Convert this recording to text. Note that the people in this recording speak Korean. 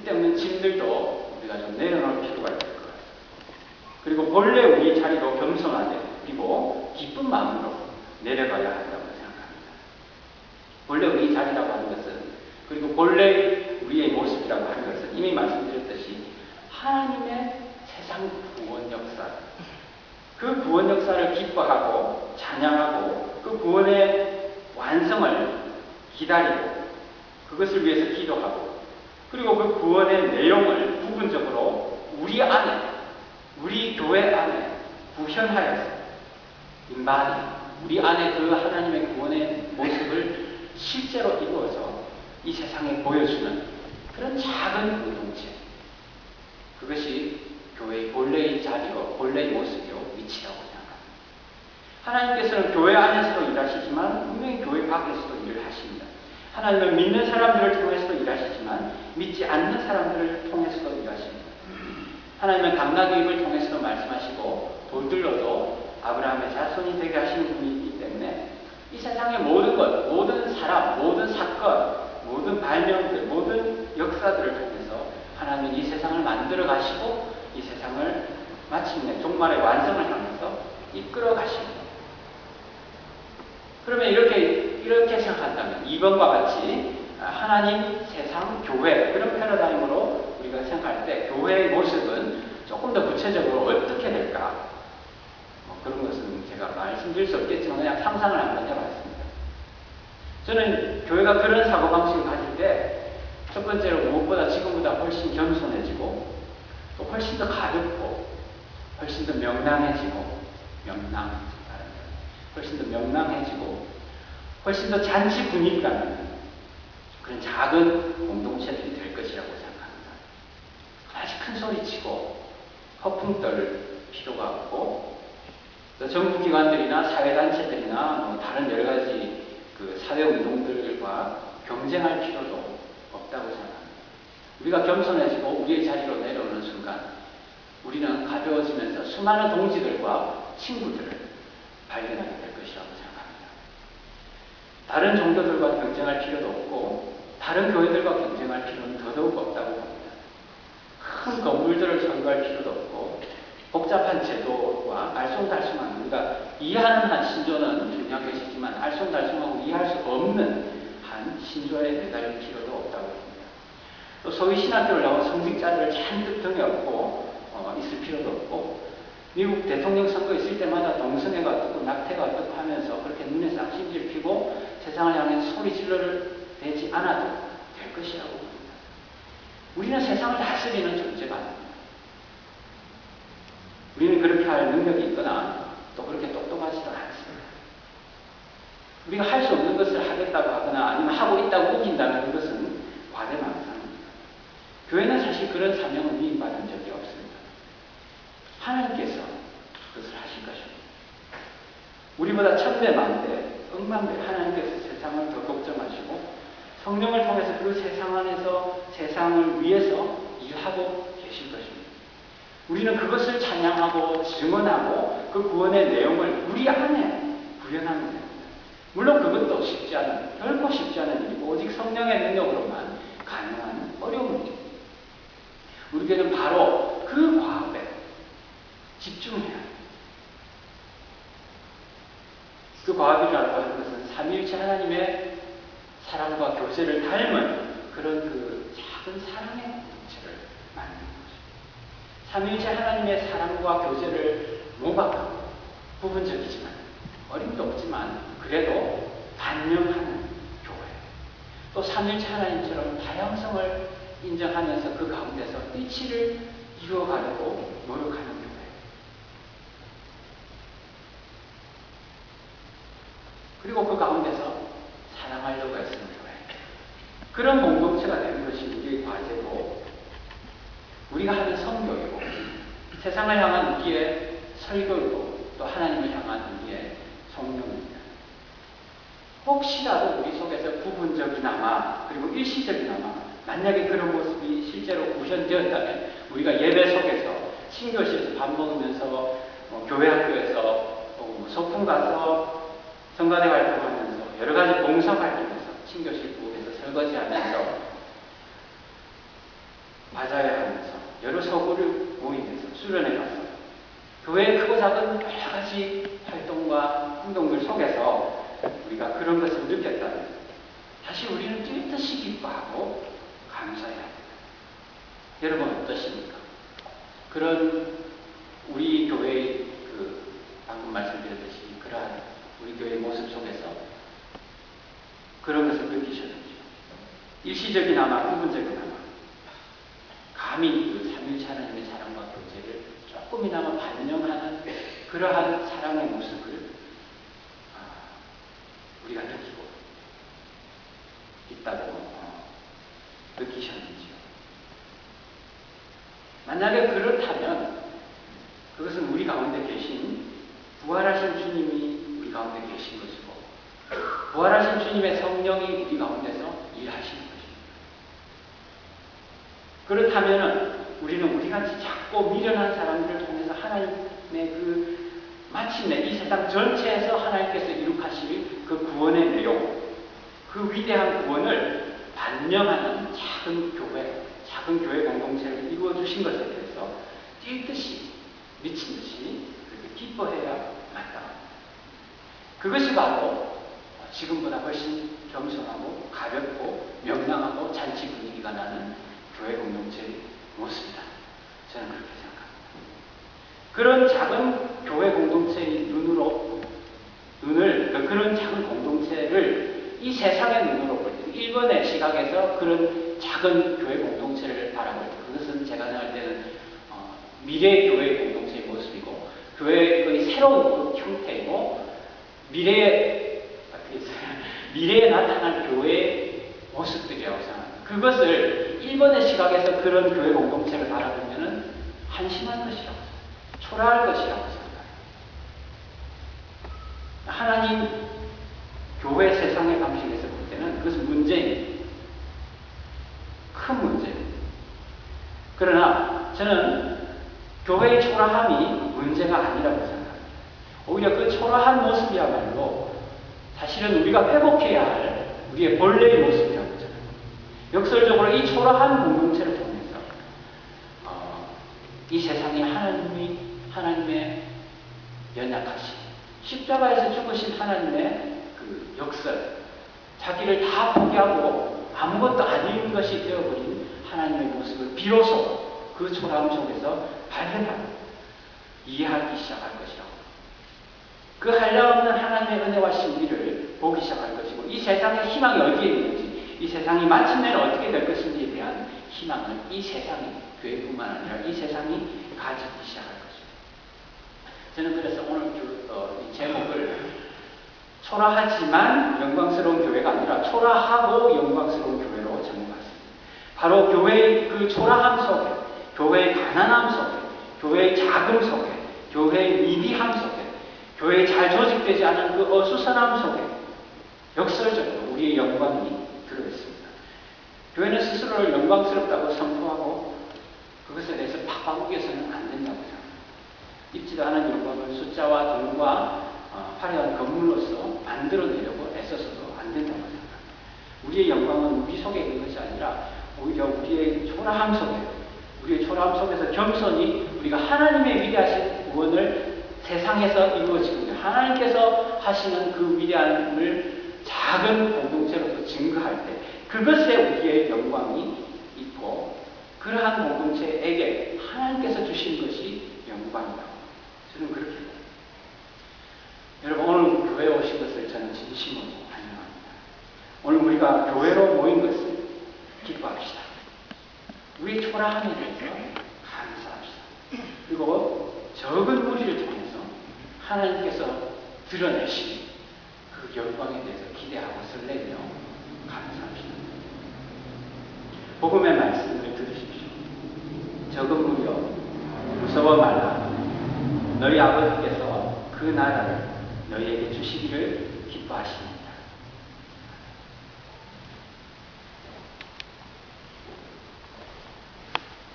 쓸데없는 짐들도 우리가 좀 내려놓을 필요가 있을 것 같습니다. 그리고 본래 우리 자리로 겸손하게 그리고 기쁜 마음으로 내려가야 한다고 생각합니다. 본래 우리 자리라고 하는 것은 그리고 본래 우리의 모습이라고 하는 것은 이미 말씀드렸듯이 하나님의 세상 구원 역사, 그 구원 역사를 기뻐하고 찬양하고 그 구원의 완성을 기다리고 그것을 위해서 기도하고 그리고 그 구원의 내용을 부분적으로 우리 안에, 우리 교회 안에 구현하여서 인바디, 우리 안에 그 하나님의 구원의 모습을 실제로 이루어서 이 세상에 보여주는 그런 작은 공동체, 그것이 교회의 본래의 자리요, 본래의 모습이요, 위치라고 생각합니다. 하나님께서는 교회 안에서도 일하시지만 분명히 교회 밖에서도 일을 하십니다. 하나님은 믿는 사람들을 통해서도 일하시지만 믿지 않는 사람들을 통해서도 일하십니다. 하나님은 감나교육을 통해서도 말씀하시고 돌들로도 아브라함의 자손이 되게 하시는 분이기 때문에 이 세상의 모든 것, 모든 사람, 모든 사건, 모든 발명들, 모든 역사들을 통해서 하나님은 이 세상을 만들어 가시고 이 세상을 마침내 종말의 완성을 향해서 이끌어 가십니다. 그러면 이렇게 생각한다면 2번과 같이 하나님, 세상, 교회 그런 패러다임으로 우리가 생각할 때 교회의 모습은 조금 더 구체적으로 어떻게 될까? 그런 것은 제가 말씀드릴 수 없겠지만 그냥 상상을 한번 해봤습니다. 저는 교회가 그런 사고방식을 가질 때 첫 번째로 무엇보다 지금보다 훨씬 겸손해지고 또 훨씬 더 가볍고 훨씬 더 명랑해지고 훨씬 더 명랑해지고 훨씬 더 잔치 분위기가 나는 그런 작은 공동체들이 될 것이라고 생각합니다. 아주 큰 소리치고 허풍 떨 필요가 없고 또 정부기관들이나 사회단체들이나 다른 여러가지 그 사회운동들과 경쟁할 필요도 없다고 생각합니다. 우리가 겸손해지고 우리의 자리로 내려오는 순간 우리는 가벼워지면서 수많은 동지들과 친구들을 발견하게 될 것이라고 생각합니다. 다른 종교들과 경쟁할 필요도 없고 다른 교회들과 경쟁할 필요는 더더욱 없다고 봅니다. 큰 건물들을 설계할 필요도 없고 복잡한 제도와 알쏭달쏭한 우리가 이해하는 한 신조는 중요한 것이지만 알쏭달쏭하고 이해할 수 없는 한 신조에 매달릴 필요도 없다고 봅니다. 또 소위 신학교를 나온 성직자들을 잔뜩 등에 업고 있을 필요도 없고 미국 대통령 선거 있을 때마다 동성애가 어떻고 낙태가 어떻고 하면서 그렇게 눈에 싹심질 피고 세상을 향해 소리 질러대지 않아도 될 것이라고 봅니다. 우리는 세상을 다스리는 존재가 아닙니다. 우리는 그렇게 할 능력이 있거나 또 그렇게 똑똑하지도 않습니다. 우리가 할 수 없는 것을 하겠다고 하거나 아니면 하고 있다고 우긴다는 그것은 과대망상입니다. 교회는 사실 그런 사명을 위임받은 적이 없습니다. 하나님께서 그것을 하실 것입니다. 우리보다 천배 만배, 억만배 하나님께서 세상을 더 걱정하시고 성령을 통해서 그 세상 안에서 세상을 위해서 일하고 계실 것입니다. 우리는 그것을 찬양하고 증언하고 그 구원의 내용을 우리 안에 구현하는 겁니다. 물론 그것도 쉽지 않은, 결코 쉽지 않은 일이고 오직 성령의 능력으로만 가능한 어려운 일입니다. 우리 교회는 바로 그 과업에 집중해야 합니다. 그 과업이라고 하는 것은 삼위일체 하나님의 사랑과 교제를 닮은 그런 그 작은 사랑의 공동체를 만드는 것입니다. 삼위일체 하나님의 사랑과 교제를 모방하고 부분적이지만 어림도 없지만 그래도 반영하는 교회, 또 삼위일체 하나님처럼 다양성을 인정하면서 그 가운데서 일치를 이루어가려고 노력하는 교회. 그리고 그 가운데서 사랑하려고 했으면 교회. 그런 공동체가 되는 것이 우리의 과제고 우리가 하는 선교이고 세상을 향한 우리의 설교이고 또 하나님을 향한 우리의 성령입니다. 혹시라도 우리 속에서 부분적이나마 그리고 일시적이나마 만약에 그런 모습이 실제로 구현되었다면 우리가 예배 속에서 신교실에서 밥 먹으면서 교회 학교에서 소풍 가서 성가대 활동하면서 여러 가지 봉사 활동에서 신교실 부엌에서 설거지하면서 과자회하면서 여러 서구를 모임에서 수련회 가서 교회의 크고 작은 여러 가지 활동과 행동들 속에서 우리가 그런 것을 느꼈다면 사실 우리는 뛰듯이 기뻐하고 감사해야 합니다. 여러분 어떠십니까? 그런 우리 교회의 방금 말씀드렸듯이 그러한 우리 교회의 모습 속에서 그런 것을 느끼셨는지요? 일시적이나마 부분적이나마 감히 그 삼위일체 하나님의 사랑과 교제를 조금이나마 반영하는 그러한 사랑의 모습을 우리가 느끼고 있다고 느끼셨는지요? 만약에 그렇다면 그것은 우리 가운데 계신 부활하신 주님이 우리 가운데 계신 것이고 부활하신 주님의 성령이 우리 가운데서 일하시는 것입니다. 그렇다면 우리는 우리같이 작고 미련한 사람들을 통해서 하나님의 마침내 이 세상 전체에서 하나님께서 이룩하실 그 구원의 내용, 그 위대한 구원을 반영하는 작은 교회 공동체를 이루어 주신 것에 대해서 뛰듯이 미친 듯이 그렇게 기뻐해야 마땅합니다. 그것이 바로 지금보다 훨씬 겸손하고 가볍고 명랑하고 잔치 분위기가 나는 교회 공동체의 모습이다. 저는 그렇게 생각합니다. 그런 작은 교회 공동체의 그런 작은 공동체를 이 세상의 눈으로 볼 때, 일본의 시각에서 그런 작은 교회 공동체를 바라볼 때, 그것은 제가 생각할 때는 미래의 교회 공동체의 모습이고, 교회의 새로운 형태이고, 미래에 나타날 교회의 모습들이라고 생각합니다. 그것을 일본의 시각에서 그런 교회 공동체를 바라보면 한심한 것이라고 생각합니다. 초라할 것이라고 생각합니다. 하나님 교회 세상의 방식에서 볼 때는 그것은 문제입니다. 큰 문제입니다. 그러나 저는 교회의 초라함이 문제가 아니라고 생각합니다. 오히려 그 초라한 모습이야말로 사실은 우리가 회복해야 할 우리의 본래의 모습이라고 저는 역설적으로 이 초라한 공동체를 통해서 이 세상에 하나님의 연약하신 십자가에서 죽으신 하나님의 그 역설, 자기를 다 포기하고 아무것도 아닌 것이 되어버린 하나님의 모습을 비로소 그 초라함 속에서 발견하고 이해하기 시작할 것이라고. 그 한량없는 하나님의 은혜와 신비를 보기 시작할 것이고, 이 세상의 희망이 어디에 있는지, 이 세상이 마침내는 어떻게 될 것인지에 대한 희망을 이 세상이, 교회뿐만 아니라 이 세상이 가지기 시작할 것입니다. 저는 그래서 오늘 이 제목을 초라하지만 영광스러운 교회가 아니라 초라하고 영광스러운 교회로 제목했습니다. 바로 교회의 그 초라함 속에, 교회의 가난함 속에, 교회의 자금 속에, 교회의 미비함 속에, 교회에 잘 조직되지 않은 그 어수선함 속에 역설적으로 우리의 영광이 들어있습니다. 교회는 스스로를 영광스럽다고 선포하고 그것에 대해서 바꾸기해서는 안 된다고 생각합니다. 있지도 않은 영광을 숫자와 돈과 화려한 건물로서 만들어내려고 애써서도 안 된다고 생각합니다. 우리의 영광은 우리 속에 있는 것이 아니라 오히려 우리의 초라함 속에, 우리의 초라함 속에서 겸손히 우리가 하나님의 위대하신 구원을 세상에서 이루어지고 하나님께서 하시는 그 위대함을 작은 공동체로서 증거할 때 그것에 우리의 영광이 있고, 그러한 공동체에게 하나님께서 주신 것이 영광이다. 저는 그렇게 봅니다. 여러분, 오늘 교회에 오신 것을 저는 진심으로 환영합니다. 오늘 우리가 교회로 모인 것을 기뻐합시다. 우리의 초라함에 대해서 감사합시다. 그리고 적은 무리를 통해서 하나님께서 드러내신 그 영광에 대해서 기대하고 설레며 감사합시다. 복음의 말씀을 들으십시오. 적은 무리여 무서워 말라. 너희 아버지께서 그 나라를 너희에게 주시기를 기뻐하십니다.